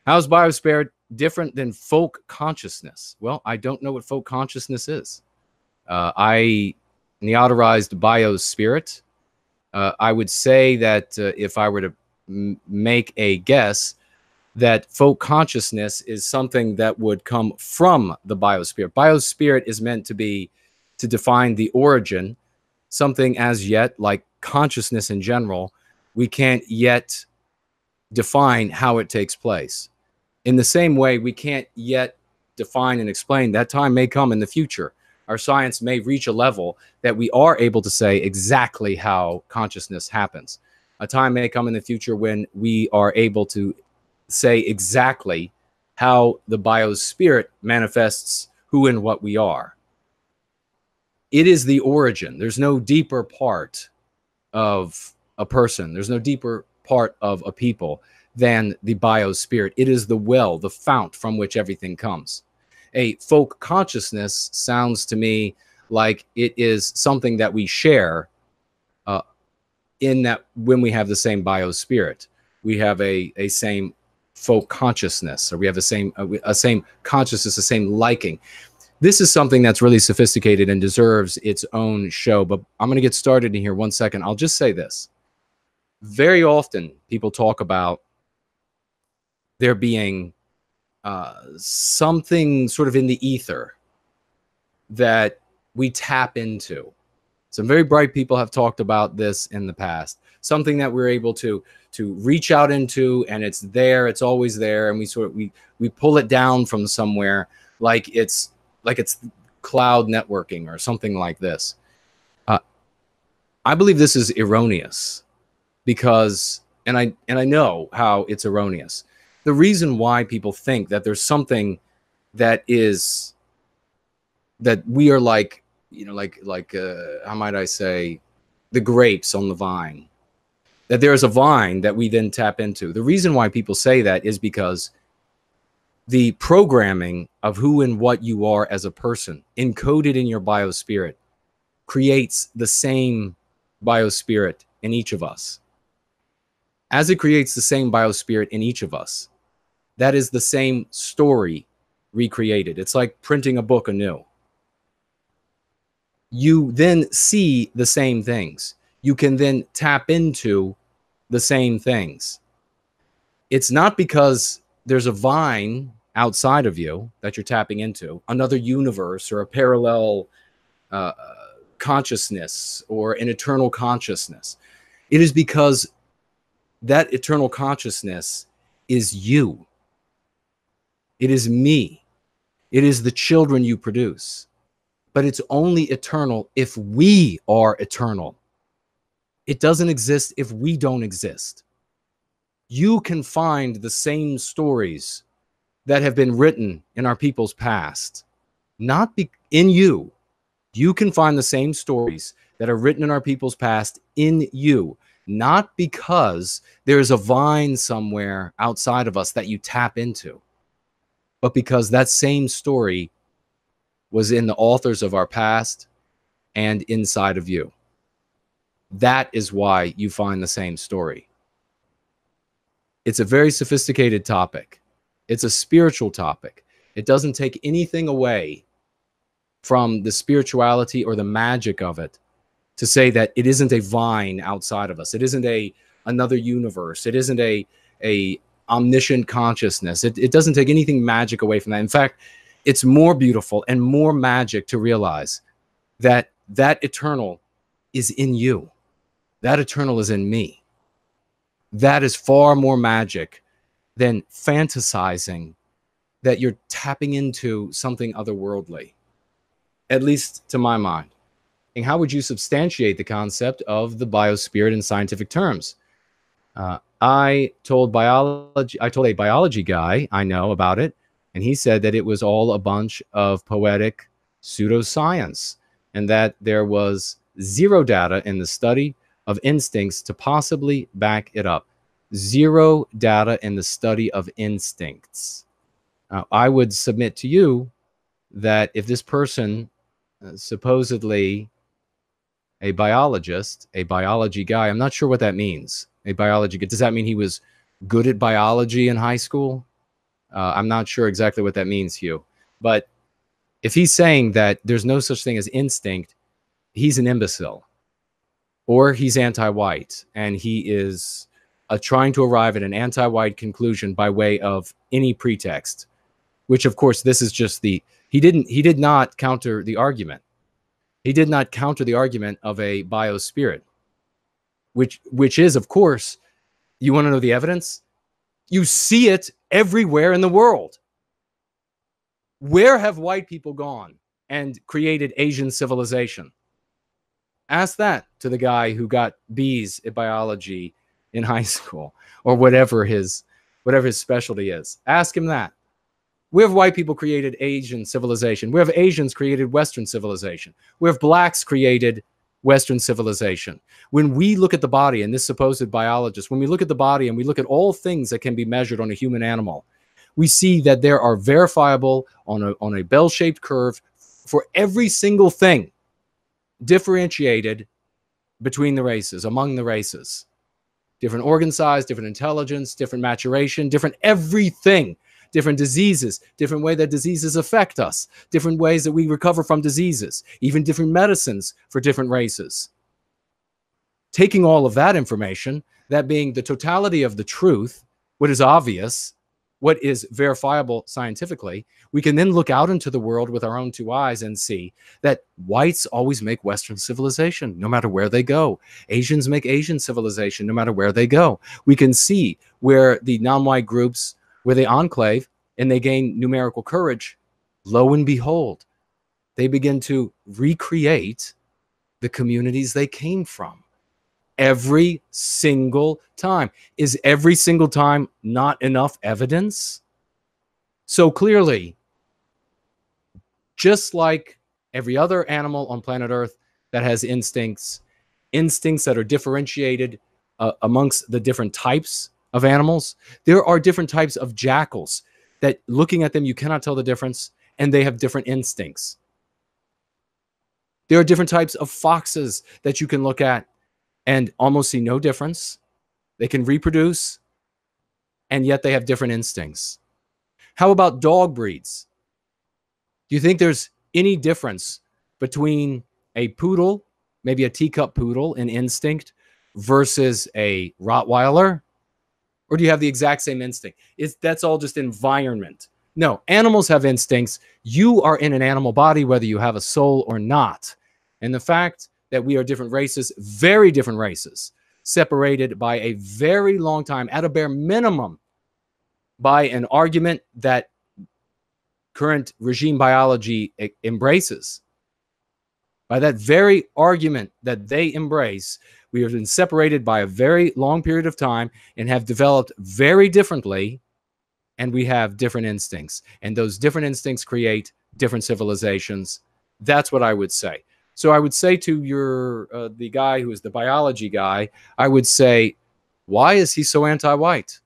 How's Biospirit different than folk consciousness? Well, I don't know what folk consciousness is. I neoterized Biospirit. I would say that if I were to make a guess, that folk consciousness is something that would come from the Biospirit. Biospirit is meant to define the origin, something as yet like consciousness in general, we can't yet define how it takes place. In the same way, we can't yet define and explain. That time may come in the future. Our science may reach a level that we are able to say exactly how consciousness happens. A time may come in the future when we are able to say exactly how the Biospirit manifests who and what we are. It is the origin. There's no deeper part of a person. There's no deeper part of a people than the Biospirit. It is the well, the fount from which everything comes. A folk consciousness sounds to me like it is something that we share in that when we have the same Biospirit, we have a same folk consciousness, or we have a same consciousness, the same liking. This is something that's really sophisticated and deserves its own show, but I'm going to get started in here 1 second. I'll just say this. Very often people talk about there being something sort of in the ether that we tap into. Some very bright people have talked about this in the past. Something that we're able to reach out into, and it's there, it's always there, and we pull it down from somewhere like it's cloud networking or something like this. I believe this is erroneous because, and I know how it's erroneous. The reason why people think that there's something that we are like, how might I say, the grapes on the vine, that there is a vine that we then tap into. The reason why people say that is because the programming of who and what you are as a person encoded in your Biospirit creates the same Biospirit in each of us. As it creates the same Biospirit in each of us, that is the same story recreated. It's like printing a book anew. You then see the same things. You can then tap into the same things. It's not because there's a vine outside of you that you're tapping into, another universe or a parallel consciousness or an eternal consciousness. It is because that eternal consciousness is you. It is me. It is the children you produce. But it's only eternal if we are eternal. It doesn't exist if we don't exist. You can find the same stories that have been written in our people's past, not in you. You can find the same stories that are written in our people's past in you, not because there's a vine somewhere outside of us that you tap into, but because that same story was in the authors of our past and inside of you. That is why you find the same story. It's a very sophisticated topic. It's a spiritual topic. It doesn't take anything away from the spirituality or the magic of it to say that it isn't a vine outside of us. It isn't another universe. It isn't a omniscient consciousness. It doesn't take anything magic away from that. In fact, it's more beautiful and more magic to realize that that eternal is in you. That eternal is in me. That is far more magic than fantasizing that you're tapping into something otherworldly, at least to my mind. And how would you substantiate the concept of the Biospirit in scientific terms? I told a biology guy I know about it, and he said that it was all a bunch of poetic pseudoscience and that there was zero data in the study of instincts to possibly back it up. Zero data in the study of instincts. I would submit to you that if this person, supposedly a biologist, a biology guy, I'm not sure what that means. A biology guy, does that mean he was good at biology in high school? I'm not sure exactly what that means, Hugh. But if he's saying that there's no such thing as instinct, he's an imbecile, or he's anti-white, and he is trying to arrive at an anti-white conclusion by way of any pretext. Which, of course, this is just he did not counter the argument. He did not counter the argument of a biospirit, which is, of course, you want to know the evidence? You see it everywhere in the world. Where have white people gone and created Asian civilization? Ask that to the guy who got B's at biology in high school, or whatever his specialty is. Ask him that. Where have white people created Asian civilization? Where have Asians created Western civilization? Where have blacks created Western civilization? When we look at the body, and this supposed biologist, when we look at the body and we look at all things that can be measured on a human animal, we see that there are verifiable on a bell-shaped curve for every single thing differentiated between the races, among the races. Different organ size, different intelligence, different maturation, different everything. Different diseases, different way that diseases affect us, different ways that we recover from diseases, even different medicines for different races. Taking all of that information, that being the totality of the truth, what is obvious, what is verifiable scientifically, we can then look out into the world with our own two eyes and see that whites always make Western civilization, no matter where they go. Asians make Asian civilization, no matter where they go. We can see where the non-white groups, where they enclave and they gain numerical courage, lo and behold, they begin to recreate the communities they came from. Every single time. Is every single time not enough evidence? So clearly, just like every other animal on planet Earth that has instincts that are differentiated amongst the different types of animals, there are different types of jackals that, looking at them, you cannot tell the difference, and they have different instincts. There are different types of foxes that you can look at and almost see no difference. They can reproduce, and yet they have different instincts. How about dog breeds? Do you think there's any difference between a poodle, maybe a teacup poodle in instinct, versus a Rottweiler? Or do you have the exact same instinct? That's all just environment. No, animals have instincts. You are in an animal body, whether you have a soul or not. And the fact that we are different races, very different races, separated by a very long time, at a bare minimum, by an argument that current regime biology embraces. By that very argument that they embrace, we have been separated by a very long period of time and have developed very differently, and we have different instincts. And those different instincts create different civilizations. That's what I would say. So I would say to the guy who is the biology guy, I would say, why is he so anti-white?